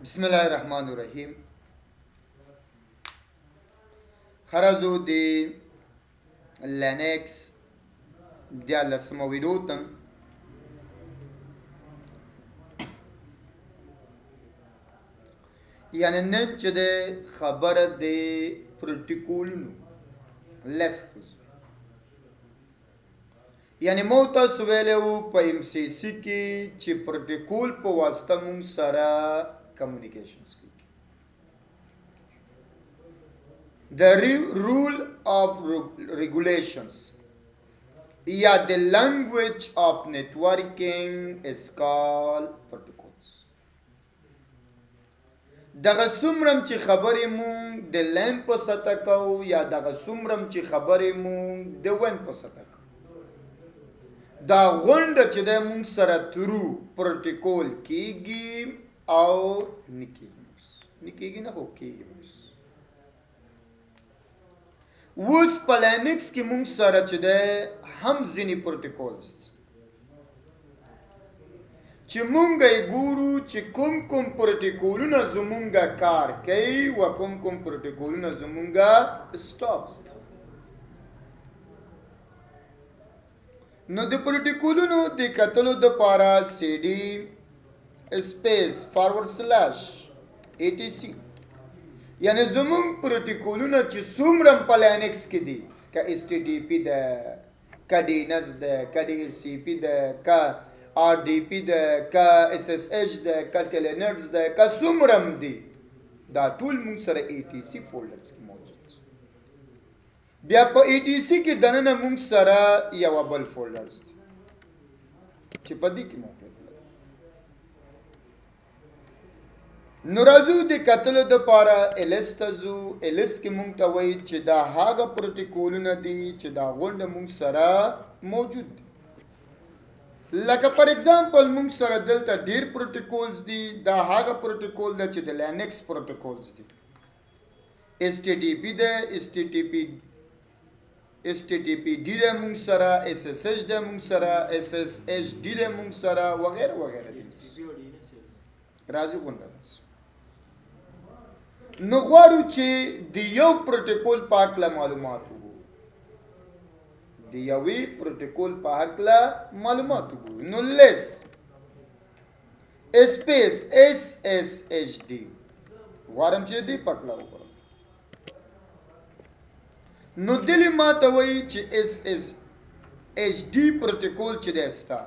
بسم الله الرحمن الرحیم. خرزو دی لینکس دیالسمه ویډیو ته یعنی نن چې د خبره د پروتوکولونو لست یعنی مو تاسو ویلو په ام سی سی کې چې پروتوکول په واسطه مونږ سره کمیونیکیشنز کوي. The rule of regulations یا the language of networking is called protocols. دغه څومره چې خبرې مونږ د لین په سطح کوو یا دغه څومره چې خبرې مونږ د وین په سطح کوو، دا غونډه چې د مونږ سره ترو پروتوکول کیږي او نکیږي نه خو کیږي. اوس په لینکس کې مونږ سره چې د هم ځینې پروتوکولز چې مونږ یې ګورو چې کوم کوم پروتوکولونه زمونږه کار کوي و کوم کوم پروتوکولونه زمونږه سټاپس. نو د پروتوکولونو د کتلو دپاره سی ډي سپیس فارورډ سلاش ATC یعنی زمون پروتوکولونه چې څومره په لینکس کې دي، که HTTP ده، که DNS ده، که DHCP ده، که RDP ده، که SSH ده، که ټیلنټس ده، که څومره دي، دا ټول موږ سره ATC فولډرز کې موجود دي. بیا په ATC کې دننه موږ سره یو بل فولډرز دي چې په دې کې موقعیت لري. نو راځو د کتلو دپاره LS ته ځو. LS کې مونږ ته وایي چې دا هغه پروتوکولونه دي چې دا غونډه مونږ سره موجود دي. لکه پر اگزامپل مونږ سره دلته ډیر پروتوکولز دي. دا هغه پروتوکول ده چې د لینکس پروتوکولز دي. HTTP ده، HTTPD ده مونږ سره، SSH ده مونږ سره، SSHD ده مونږ سره وغیره وغیره دي. راځي غونډه نو غواړو چې د یو پروتوکول په هکله معلومات وګورو، د یوې پروتوکول په هکله معلومات وګورو. نو لیس سپیس SSHD غواړم چې دې په هکله وګورم. نو دلې ما ته وایي چې SSHD پروتوکول چې دی ستا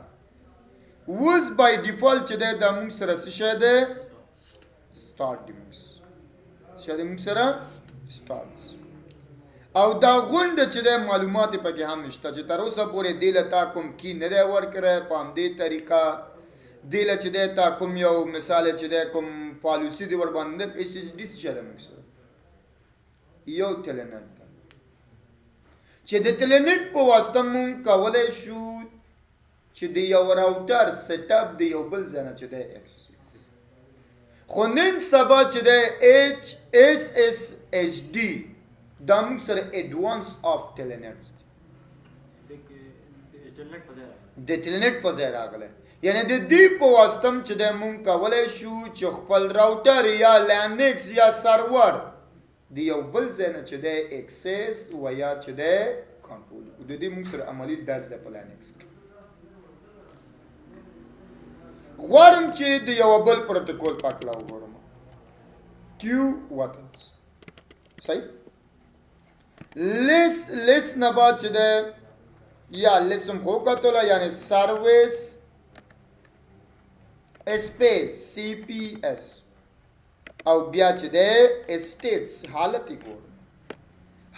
اوس بای ډیفالټ چې دی دا مونږ سره څه شی دی؟ سټارټ دی. مونږ سره سټارټس او دا غونډه چې دی معلومات یې پکې هم نشته چې تر اوسه پورې دې له تا کوم کی نه دی ورکړی په همدې طریقه دې له چې دی تا کوم یو مثال چې دی کوم پالیسي دی ورباندې SSD څه شی دی مونږ سره یو ټیلنټ ده چې د ټیلنټ په واسطه مونږ کولی شو چې د یو راوټر سیټ اپ د یو بل ځای نه چې دی اکسس. خو نن سبا چې دی SSHD دا موږ سره ایډوانس آف ټیلنټس دی، د ټیلنټ په ځای راغلی. یعنی د دې په واسطه چې دی مونږ کولی شو چې خپل راوټر یا لینکس یا سرور د یو بل ځای نه چې دی اکسس و یا چې دی کنټرول. د دې مونږ سره عملي درس دی په لینکس کې. غواړم چې د یو بل پروتوکول په هکله وګورم. کیو واتنس صحیح. لیس نه بعد چې دی یا لیس هم خو کتله یعنی سروس سپیس CPS او بیا چې دی اسټیټس حالت یې ګورم.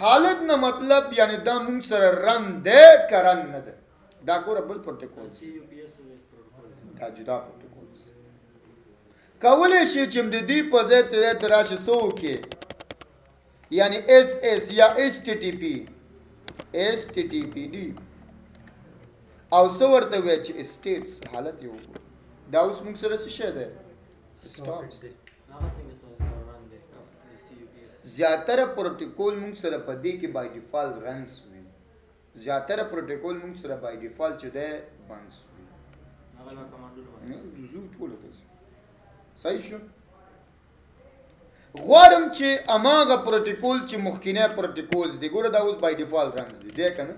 حالت نه مطلب یعنی دا مونږ سره رن دی که رن نه دی. دا ګوره بل پروتوکول دا جدا پروتوکولز کولی شي چې د دې په ځای ته راشي څه وکړي یعنی SS یا HTTPD او څه ورته وایي چې اسټیټس حالت یې وګورو. دا اوس موږ سره څه شی دی؟ سټاپس. زیاتره پروتوکول موږ سره په دې کې بای ډیفالټ رنس وي. زیاتره پروتوکول موږ سره بای ډیفالټ چې دی بنس وي. زو ټول ته صحیح شو. غواړم چې اماغه پروتوکول چې مخکینه پروتوکولز دی ګوره دا اوس بای ډیفالت رنز دی دی کنه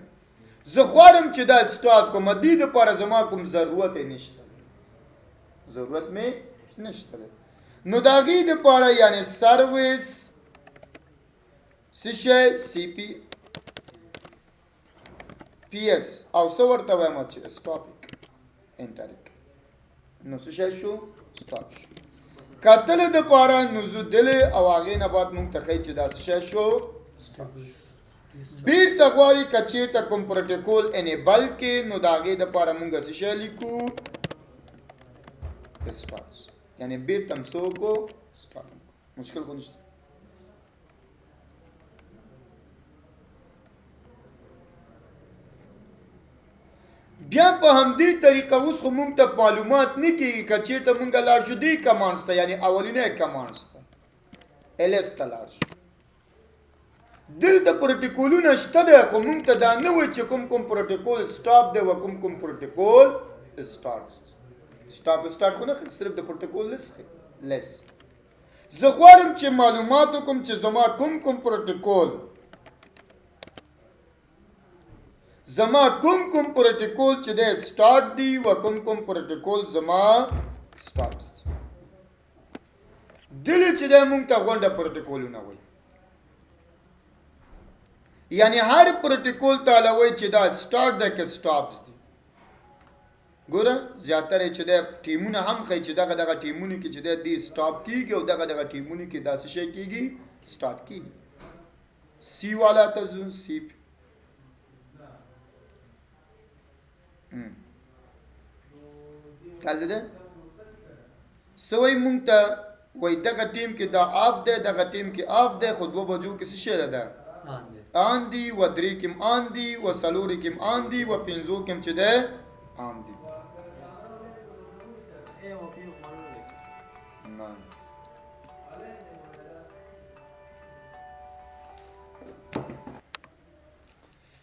زه غواړم چې دا سٹاپ کوم د دې لپاره زما کوم ضرورت نشته ضرورت مې نشته نو دا غي د لپاره یعنی سرویس سشه سی پی پی اس او څو ورته وایم چې سټاپیک انټریک نو څه شو سټاپ شو کتل د پاره نزو دل او هغه نه بعد مونږ ته خی چې دا څه شو بیر تغواری کچیر تا کوم پروتوکول انیبل کې نو دا هغه د پاره مونږ څه لیکو سٹارټس یعنی بیر تم سو کو سٹارټ مشکل خو نشته بیا په همدې طریقه اوس خو مونږ ته معلومات نه کېږي که چېرته مونږ لاړ شو دې کمانډز ته یعنې اولینی کمانډز ته ایل ایس ته لاړ شو دلته پروتوکولونه شته دی خو مونږ ته دا نه وایي چې کوم کوم پروتوکول سټاپ دی و کوم کوم پروتوکول سټارټ سټاپ خو نه صرف د پروتوکول لیس زه غواړم چې معلومات وکړم چې زما کوم کوم پروتوکول زما کوم کوم پروتوکول چې د سٹارټ دی و کوم کوم پروتوکول زما سٹارټس دل چې د مونږ ته غونډه پروتوکولونه وایي یعنی هر پروتوکول تعالی وایي چې دا سٹارټ ده که سٹاپس دی ګوره زیاتره چې د ټیمونه هم ښایي چې دغه ټیمونه کې چې د دې سٹاپ کیږي او دغه ټیمونه کې داسې شی کیږي سٹارټ کیږي سی والا ته ځو سی کال ده سوی مونږ ته وای دغه ټیم کې دا آف ده دغه ټیم کې آف ده خو 2 بجو کې څه شی ده آن دی و 3 کې آن دی و 4 کې آن دی و 5 کې چې ده آن دی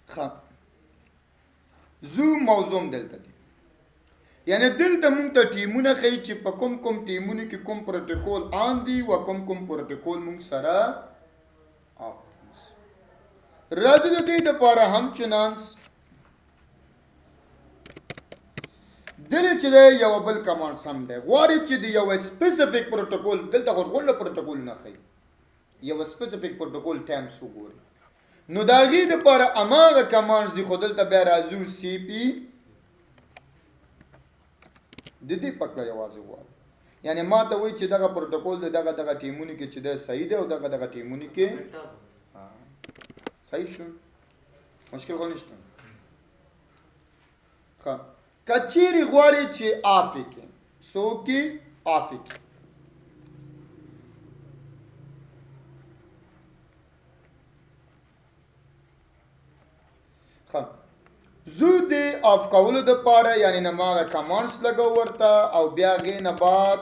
خب زو موضوع دلته دي یعنی دلته مونږ ته ټیمونه ښیي چې په کوم کوم ټیمونو کې کوم پروتوکول آن دي و کوم کوم پروتوکول مونږ سره آف راځي د دې دپاره هم چنانس دلته چې دی یو بل کمانډس هم دی غواړي چې د یو سپیسیفیک پروتوکول دلته غونډه پروتوکول نه ښیي یو سپیسیفیک پروتوکول ټایمس وګوري نو د هغې دپاره هماغه کمانډز دي خو دلته بیا راځو سی پی د دې پکړه یوازې غواړي یعنی ما ته وایي چې دغه پروتوکول د دغه ټیمونو کې چې دی صحیح دی او دغه ټیمونو کې صحیح شو مشکل خو نشته ښه که چیرې غواړي چې آف یې کړي څو کې آف یې کړي زو دی آف کولو د پاره یعنی نماغه کمانډس لګو ورته او بیا غې نه بعد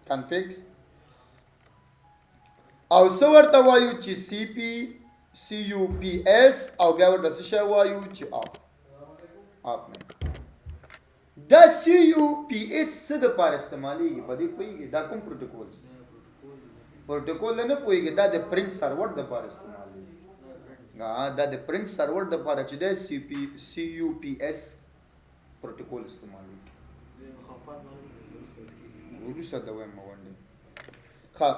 کنفیکس او څه ورته وایو چې سی پی سی یو پی اس او بیا ورته څه شی وایو چې آف دا سی یو پی اس څه د پاره استعمالیږي په دې پوهیږي دا کوم پروتوکول نه پوهیږي دا د پرنټ سرور د پاره استعمالیږي دا د پرنټ سرور د پاره چې د سی یو پی اس پروتوکول استعمالیږي وروسته دا وایم باندې ښه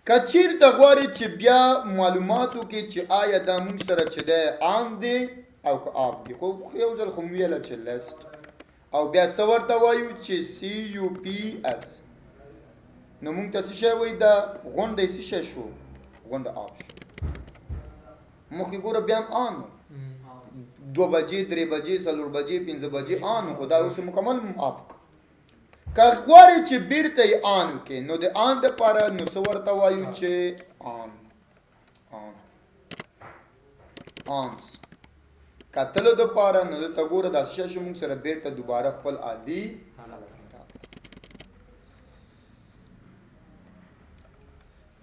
که چیرته غواړي چې بیا معلوماتو کې چې آیا دا موږ سره چې دی آن دی او که آف دی خو یو ځل خو مو ویله چې لیست او بیا څه ورته وایو چې سی یو پی اس نو موږ ته څه شی وایي دا غونډه څه شی شو غونډه آف شو مخکې ګوره بیا هم آن 2 بجې 3 بجې 4 بجې 5 بجې آن خو دا اوس مکمل آف که غواړې چې بیرته یې آن وکړې نو د آن دپاره نو څه ورته وایو چې آنس کتلو دپاره نو دلته ګوره دا څه شی موږ سره بیرته دوباره خپل عادي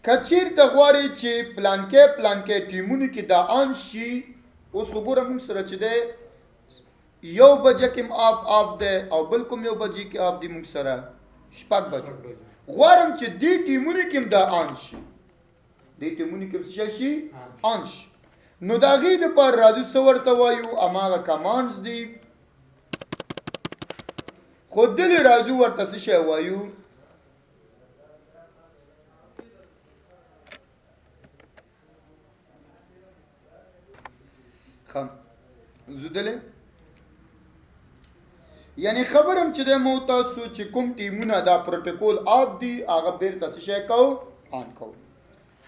که چیرته غواړې چې پلانکې ټیمونو کې دا آن شي اوس خو ګوره موږ سره چې دی 1 بجه کې آف دی او بل کوم 1 بجې کې آف دی موږ سره شپږ بجو غواړم چې دې ټیمونو کې هم دا آن شي دې ټیمونو کې څه شي آن شي نو د هغې دپاره راځو څه ورته وایو هماغه کمانډز دي خو دلې راځو ورته څه شی وایو زه دلې یعنی خبرم چې د مو تاسو چې کوم ټیمونه دا پروتوکول آف دي هغه بیرته څه شی کوو آن کوو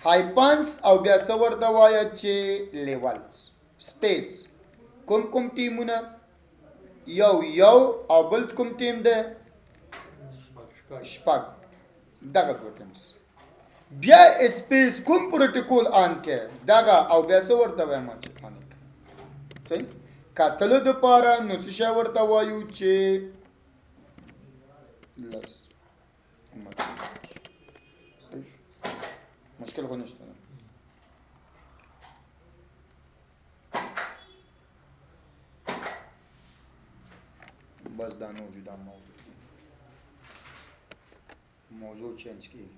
هایپنس او بیا څه ورته وایه چې لیولز سپیس کوم کوم ټیمونه یو او بل کوم ټیم دی شپږ دغه دوه ټیمز بیا سپیس کوم پروتوکول آن کې دغه او بیا څه ورته وایم چې آن کې صحیح کتلو دپاره نو څه شی ورته وایو چې لس مشکل خو نشته بس دا نو جدا موضوع چینج کیږي